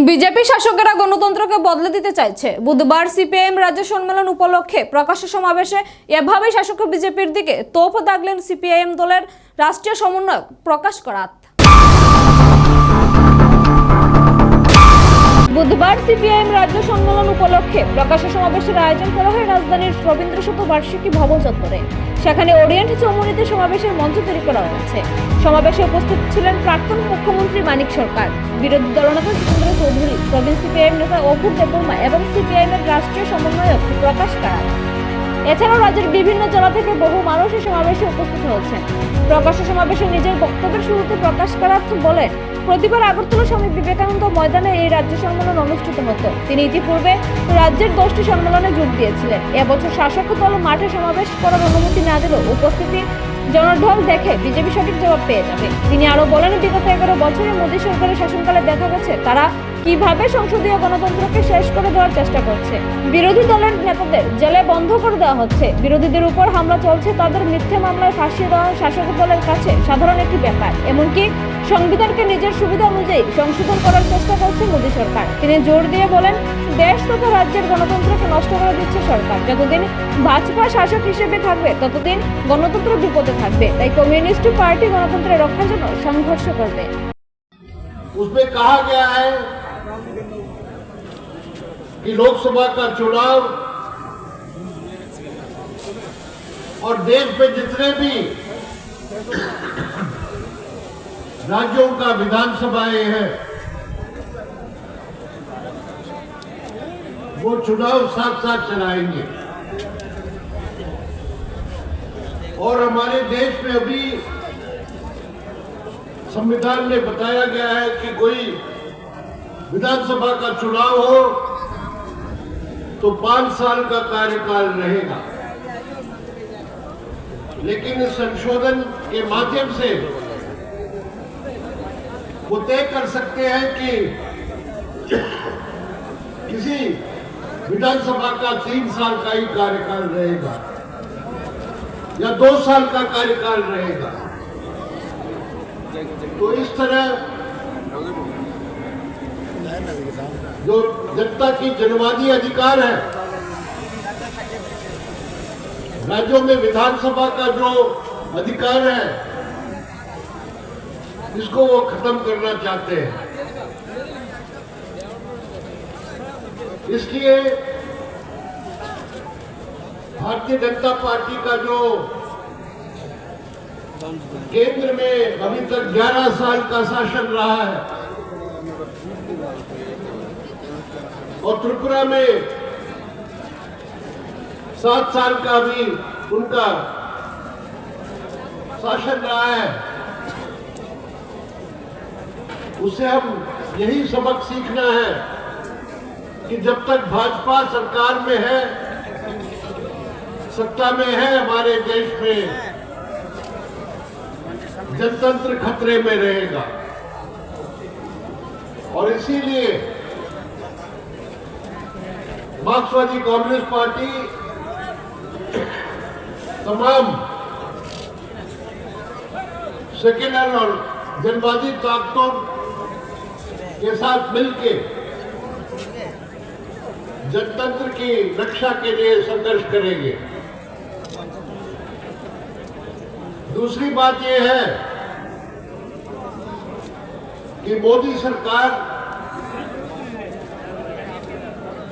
BJP শাসকেরা গণতন্ত্রকে বদলে দিতে চাইছে। বুধবার সিপিআইএম রাজ্য সম্মেলন উপলক্ষে প্রকাশ্য সমাবেশে এভাবেই শাসক বিজেপির দিকে তোপ দাগলেন সিপিআইএম দলের রাষ্ট্রীয় সমন্বয়ক প্রকাশ করাত। বুধবার সিপিআইএম রাজ্য সম্মেলন উপলক্ষে প্রকাশ্য সমাবেশের আয়োজন করা হয় রাজধানীর রবীন্দ্র শতবার্ষিকী ভবন চত্বরে। সেখানে ওরিয়েন্ট চৌমুহনীতে সমাবেশের মঞ্চ তৈরি করা হয়েছে। সমাবেশে উপস্থিত ছিলেন প্রাক্তন মুখ্যমন্ত্রী মানিক সরকার, বিরোধী দলনেতা জিতেন্দ্র চৌধুরী, প্রবীণ সিপিআইএম নেতা অপুর দেববর্মা এবং সিপিআইএমের রাষ্ট্রীয় সমন্বয়ক প্রকাশ করাত। এছাড়াও রাজ্যের বিভিন্ন জেলা থেকে বহু মানুষ এই সমাবেশে উপস্থিত হয়েছেন। প্রকাশ্য সমাবেশে নিজের বক্তব্যের শুরুতে প্রকাশ করাত বলেন, প্রতিবার আগরতলা স্বামী বিবেকানন্দ ময়দানে এই রাজ্য সম্মেলন অনুষ্ঠিত হতো। তিনি ইতিপূর্বে রাজ্যের 10টি সম্মেলনে যোগ দিয়েছিলেন। এবছর শাসক দল মাঠে সমাবেশ করার অনুমতি না দিলেও উপস্থিতি জনঢল দেখে বিজেপি সঠিক জবাব পেয়ে যাবে। তিনি আরো বলেন, বিগত 11 বছরে মোদী সরকারের শাসনকালে দেখা গেছে তারা কিভাবে সংসদীয় গণতন্ত্রকে শেষ করে দেওয়ার চেষ্টা করছে। বিরোধী দলের নেতাদের জেলে বন্ধ করে দেওয়া হচ্ছে, বিরোধীদের উপর হামলা চলছে, তাদের মিথ্যে মামলায় ফাঁসিয়ে দেওয়া শাসক দলের কাছে সাধারণ একটি ব্যাপার। এমনকি সংবিধানকে নিজের সুবিধা অনুযায়ী সংশোধন করার চেষ্টা করছে মোদী সরকার। তিনি জোর দিয়ে বলেন, দেশ তথা রাজ্যের গণতন্ত্রকে নষ্ট করে দিচ্ছে সরকার। যতদিন ভাজপা শাসক হিসেবে থাকবে ততদিন গণতন্ত্র বিপদে থাকবে। তাই কমিউনিস্ট পার্টি গণতন্ত্রের রক্ষার জন্য সংঘর্ষ করবে। उसमें कहा गया है कि लोकसभा का चुनाव और देश में जितने भी राज्यों का विधानसभाएं हैं वो चुनाव साथ साथ चलाएंगे। और हमारे देश में अभी संविधान में बताया गया है कि कोई विधानसभा का चुनाव हो तो 5 साल का कार्यकाल रहेगा, लेकिन इस संशोधन के माध्यम से वो तय कर सकते हैं कि किसी विधानसभा का 3 साल का ही कार्यकाल रहेगा या 2 साल का कार्यकाल रहेगा। तो इस तरह जो जनता की जनवादी अधिकार है, राज्यों में विधानसभा का जो अधिकार है, इसको वो खत्म करना चाहते हैं। इसलिए भारतीय जनता पार्टी का जो केंद्र में अभी तक 11 साल का शासन रहा है और त्रिपुरा में 7 साल का भी उनका शासन रहा है, उसे हम यही सबक सीखना है कि जब तक भाजपा सरकार में है, सत्ता में है, हमारे देश में जनतंत्र खतरे में रहेगा। और इसीलिए मार्क्सवादी कम्युनिस्ट पार्टी तमाम सेक्युलर और जनवादी ताकतों के साथ मिलकर जनतंत्र की रक्षा के लिए संघर्ष करेंगे। दूसरी बात यह है कि मोदी सरकार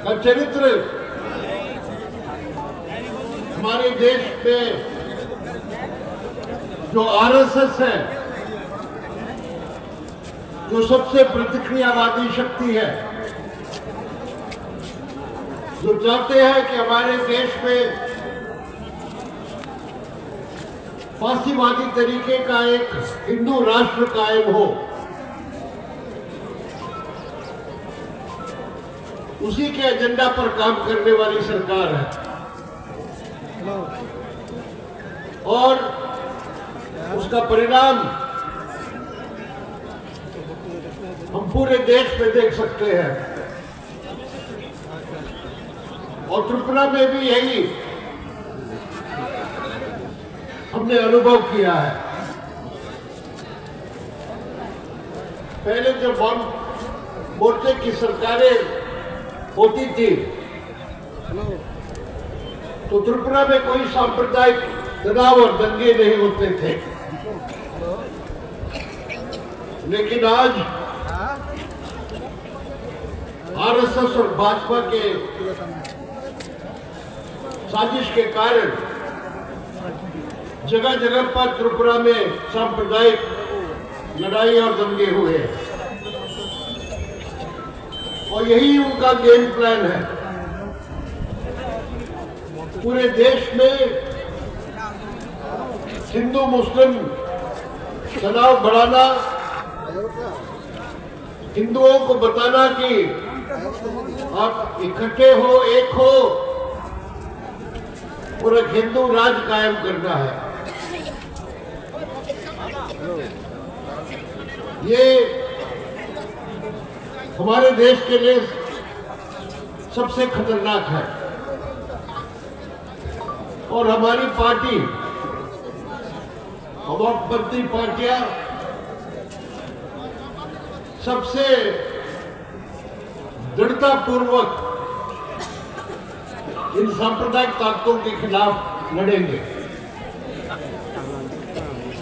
का चरित्र हमारे देश में जो आरएसएस है, जो सबसे प्रतिक्रियावादी शक्ति है, जो चाहते हैं कि हमारे देश में फांसीवादी तरीके का एक हिंदू राष्ट्र कायम हो, उसी के एजेंडा पर काम करने वाली सरकार है। और उसका परिणाम हम पूरे देश में देख सकते हैं और त्रिपुरा में भी यही हमने अनुभव किया है। पहले जब हम मोर्चे की सरकारें होती थी तो त्रिपुरा में कोई सांप्रदायिक तनाव और दंगे नहीं होते थे। लेकिन आज आरएसएस और भाजपा के साजिश के कारण जगह जगह पर त्रिपुरा में सांप्रदायिक लड़ाई और दंगे हुए हैं और यही उनका गेम प्लान है। पूरे देश में हिंदू मुस्लिम तनाव बढ़ाना, हिंदुओं को बताना कि आप इकट्ठे हो, एक हो और एक हिंदू राज कायम करना है। ये हमारे देश के लिए सबसे खतरनाक है और हमारी पार्टी, वामपंथी पार्टियां सबसे दृढ़तापूर्वक इन सांप्रदायिक ताकतों के खिलाफ लड़ेंगे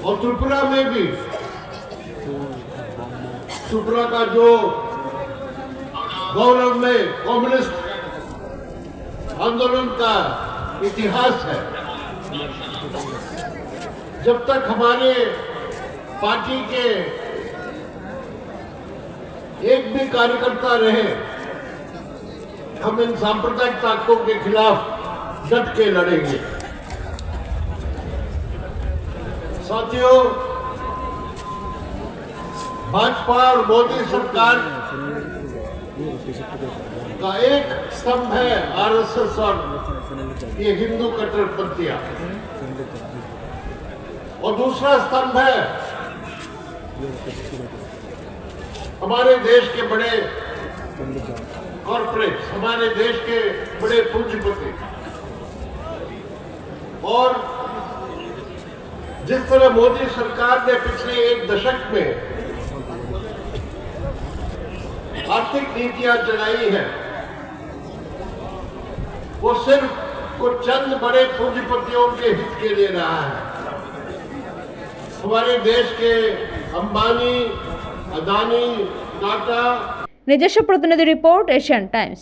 और त्रिपुरा में भी त्रिपुरा का जो गौरव में कम्युनिस्ट आंदोलन का इतिहास है, जब तक हमारे पार्टी के एक भी कार्यकर्ता रहे, हम इन सांप्रदायिक ताकतों के खिलाफ डट के लड़ेंगे। साथियों, भाजपा और मोदी सरकार का एक स्तंभ है आरएसएस और ये हिंदू कट्टरपंथियां और दूसरा स्तंभ है हमारे देश के बड़े कॉर्पोरेट, हमारे देश के बड़े पूंजीपति। और जिस तरह मोदी सरकार ने पिछले एक दशक में आर्थिक नीतियां चलाई है, वो सिर्फ कुछ चंद बड़े पूंजीपतियों के हित के लिए रहा है। हमारे देश के अंबानी, अदानी, टाटा। নিজস্ব প্রতিনিধি রিপোর্ট, এশিয়ান টাইমস।